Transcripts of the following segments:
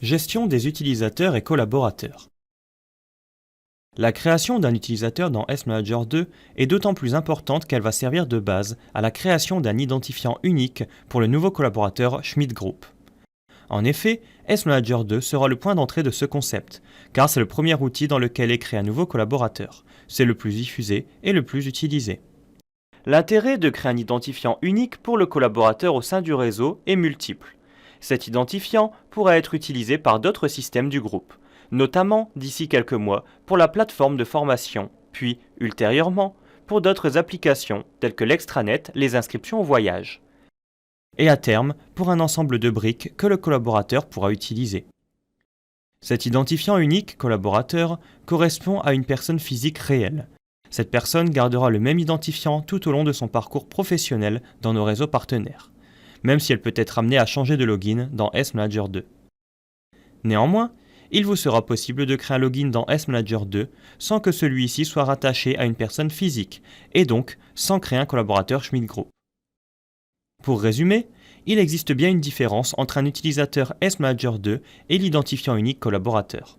Gestion des utilisateurs et collaborateurs. La création d'un utilisateur dans S-Manager 2 est d'autant plus importante qu'elle va servir de base à la création d'un identifiant unique pour le nouveau collaborateur Schmidt Group. En effet, S-Manager 2 sera le point d'entrée de ce concept, car c'est le premier outil dans lequel est créé un nouveau collaborateur. C'est le plus diffusé et le plus utilisé. L'intérêt de créer un identifiant unique pour le collaborateur au sein du réseau est multiple. Cet identifiant pourra être utilisé par d'autres systèmes du groupe, notamment d'ici quelques mois pour la plateforme de formation, puis ultérieurement pour d'autres applications telles que l'extranet, les inscriptions au voyage. Et à terme, pour un ensemble de briques que le collaborateur pourra utiliser. Cet identifiant unique collaborateur correspond à une personne physique réelle. Cette personne gardera le même identifiant tout au long de son parcours professionnel dans nos réseaux partenaires, même si elle peut être amenée à changer de login dans S-Manager 2. Néanmoins, il vous sera possible de créer un login dans S-Manager 2 sans que celui-ci soit rattaché à une personne physique, et donc sans créer un collaborateur Schmidt Group. Pour résumer, il existe bien une différence entre un utilisateur S-Manager 2 et l'identifiant unique collaborateur.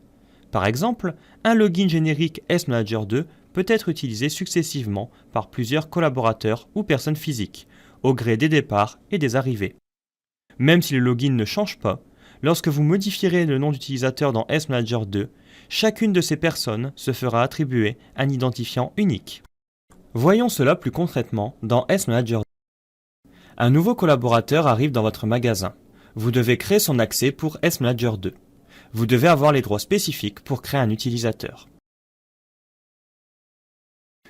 Par exemple, un login générique S-Manager 2 peut être utilisé successivement par plusieurs collaborateurs ou personnes physiques, au gré des départs et des arrivées. Même si le login ne change pas, lorsque vous modifierez le nom d'utilisateur dans S-Manager 2, chacune de ces personnes se fera attribuer un identifiant unique. Voyons cela plus concrètement dans S-Manager 2. Un nouveau collaborateur arrive dans votre magasin. Vous devez créer son accès pour S-Manager 2. Vous devez avoir les droits spécifiques pour créer un utilisateur.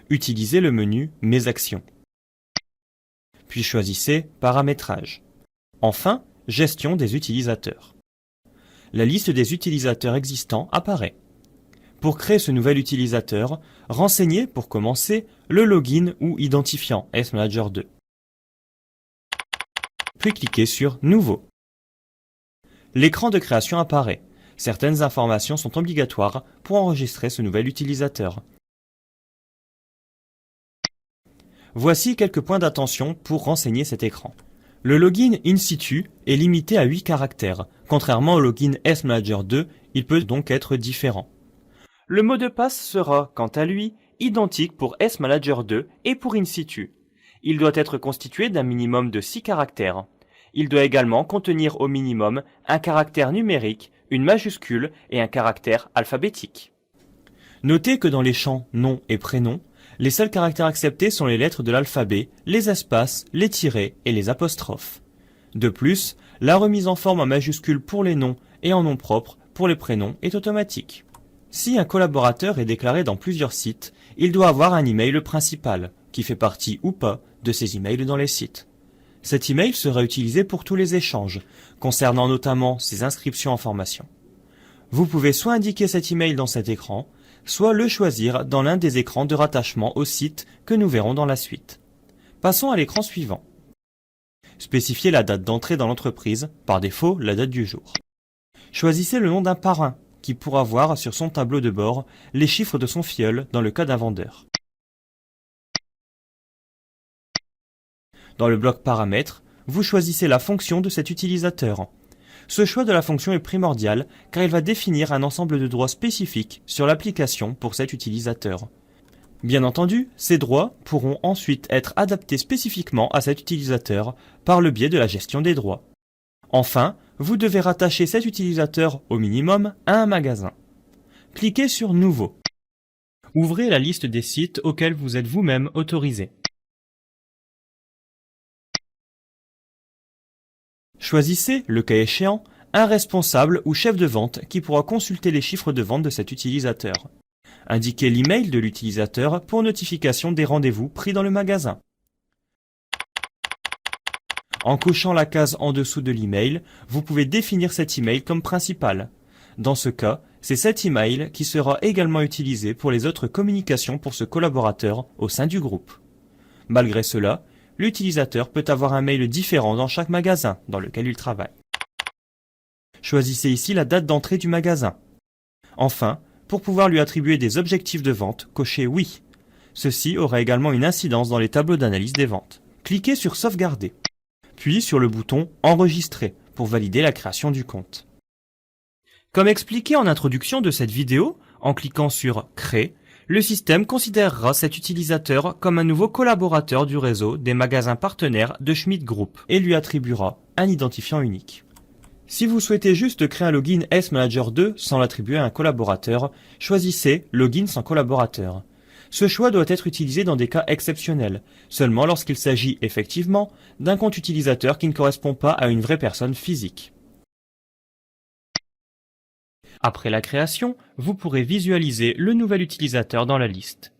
Utilisez le menu « Mes actions ». Puis choisissez « Paramétrage ». Enfin, « Gestion des utilisateurs ». La liste des utilisateurs existants apparaît. Pour créer ce nouvel utilisateur, renseignez, pour commencer, le login ou identifiant S-Manager 2. Puis cliquez sur « Nouveau ». L'écran de création apparaît. Certaines informations sont obligatoires pour enregistrer ce nouvel utilisateur. Voici quelques points d'attention pour renseigner cet écran. Le login in situ est limité à 8 caractères. Contrairement au login S-Manager 2, il peut donc être différent. Le mot de passe sera, quant à lui, identique pour S-Manager 2 et pour in situ. Il doit être constitué d'un minimum de 6 caractères. Il doit également contenir au minimum un caractère numérique, une majuscule et un caractère alphabétique. Notez que dans les champs nom et prénom, les seuls caractères acceptés sont les lettres de l'alphabet, les espaces, les tirets et les apostrophes. De plus, la remise en forme en majuscule pour les noms et en nom propre pour les prénoms est automatique. Si un collaborateur est déclaré dans plusieurs sites, il doit avoir un email principal, qui fait partie ou pas de ses emails dans les sites. Cet email sera utilisé pour tous les échanges, concernant notamment ses inscriptions en formation. Vous pouvez soit indiquer cet email dans cet écran, soit le choisir dans l'un des écrans de rattachement au site que nous verrons dans la suite. Passons à l'écran suivant. Spécifiez la date d'entrée dans l'entreprise, par défaut la date du jour. Choisissez le nom d'un parrain, qui pourra voir sur son tableau de bord les chiffres de son filleul dans le cas d'un vendeur. Dans le bloc paramètres, vous choisissez la fonction de cet utilisateur. Ce choix de la fonction est primordial car il va définir un ensemble de droits spécifiques sur l'application pour cet utilisateur. Bien entendu, ces droits pourront ensuite être adaptés spécifiquement à cet utilisateur par le biais de la gestion des droits. Enfin, vous devez rattacher cet utilisateur au minimum à un magasin. Cliquez sur Nouveau. Ouvrez la liste des sites auxquels vous êtes vous-même autorisé. Choisissez, le cas échéant, un responsable ou chef de vente qui pourra consulter les chiffres de vente de cet utilisateur. Indiquez l'email de l'utilisateur pour notification des rendez-vous pris dans le magasin. En cochant la case en dessous de l'email, vous pouvez définir cet email comme principal. Dans ce cas, c'est cet email qui sera également utilisé pour les autres communications pour ce collaborateur au sein du groupe. Malgré cela, l'utilisateur peut avoir un mail différent dans chaque magasin dans lequel il travaille. Choisissez ici la date d'entrée du magasin. Enfin, pour pouvoir lui attribuer des objectifs de vente, cochez Oui. Ceci aura également une incidence dans les tableaux d'analyse des ventes. Cliquez sur Sauvegarder, puis sur le bouton Enregistrer pour valider la création du compte. Comme expliqué en introduction de cette vidéo, en cliquant sur Créer, le système considérera cet utilisateur comme un nouveau collaborateur du réseau des magasins partenaires de Schmidt Group et lui attribuera un identifiant unique. Si vous souhaitez juste créer un login S-Manager 2 sans l'attribuer à un collaborateur, choisissez Login sans collaborateur. Ce choix doit être utilisé dans des cas exceptionnels, seulement lorsqu'il s'agit effectivement d'un compte utilisateur qui ne correspond pas à une vraie personne physique. Après la création, vous pourrez visualiser le nouvel utilisateur dans la liste.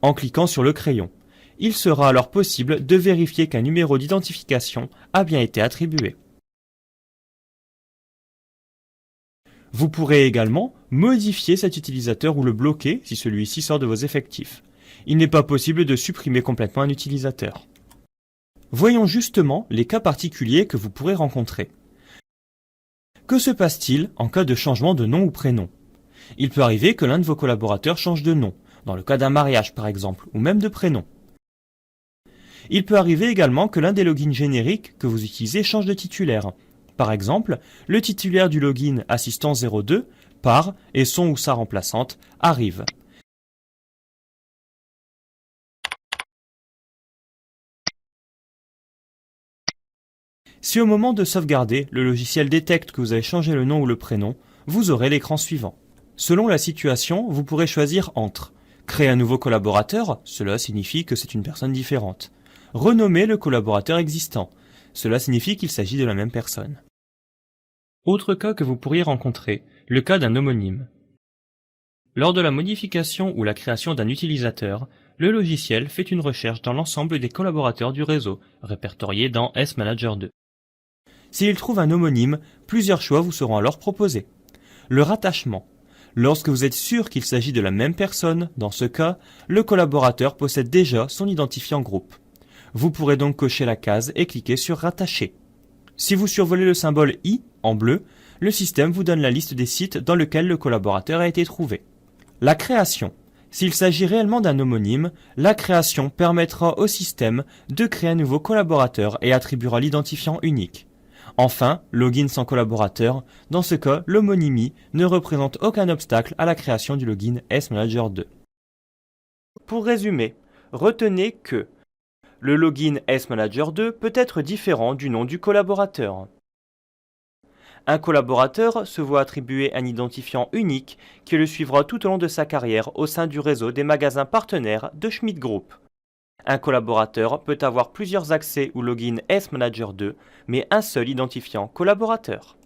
En cliquant sur le crayon, il sera alors possible de vérifier qu'un numéro d'identification a bien été attribué. Vous pourrez également modifier cet utilisateur ou le bloquer si celui-ci sort de vos effectifs. Il n'est pas possible de supprimer complètement un utilisateur. Voyons justement les cas particuliers que vous pourrez rencontrer. Que se passe-t-il en cas de changement de nom ou prénom? Il peut arriver que l'un de vos collaborateurs change de nom, dans le cas d'un mariage par exemple, ou même de prénom. Il peut arriver également que l'un des logins génériques que vous utilisez change de titulaire. Par exemple, le titulaire du login Assistant 02 part et son ou sa remplaçante arrive. Si au moment de sauvegarder, le logiciel détecte que vous avez changé le nom ou le prénom, vous aurez l'écran suivant. Selon la situation, vous pourrez choisir entre créer un nouveau collaborateur, cela signifie que c'est une personne différente. Renommer le collaborateur existant, cela signifie qu'il s'agit de la même personne. Autre cas que vous pourriez rencontrer, le cas d'un homonyme. Lors de la modification ou la création d'un utilisateur, le logiciel fait une recherche dans l'ensemble des collaborateurs du réseau, répertoriés dans S-Manager 2. S'il trouve un homonyme, plusieurs choix vous seront alors proposés. Le rattachement. Lorsque vous êtes sûr qu'il s'agit de la même personne, dans ce cas, le collaborateur possède déjà son identifiant groupe. Vous pourrez donc cocher la case et cliquer sur Rattacher. Si vous survolez le symbole I en bleu, le système vous donne la liste des sites dans lesquels le collaborateur a été trouvé. La création. S'il s'agit réellement d'un homonyme, la création permettra au système de créer un nouveau collaborateur et attribuera l'identifiant unique. Enfin, login sans collaborateur, dans ce cas, l'homonymie ne représente aucun obstacle à la création du login S-Manager 2. Pour résumer, retenez que le login S-Manager 2 peut être différent du nom du collaborateur. Un collaborateur se voit attribuer un identifiant unique qui le suivra tout au long de sa carrière au sein du réseau des magasins partenaires de Schmidt Group. Un collaborateur peut avoir plusieurs accès ou login S-Manager 2, mais un seul identifiant collaborateur.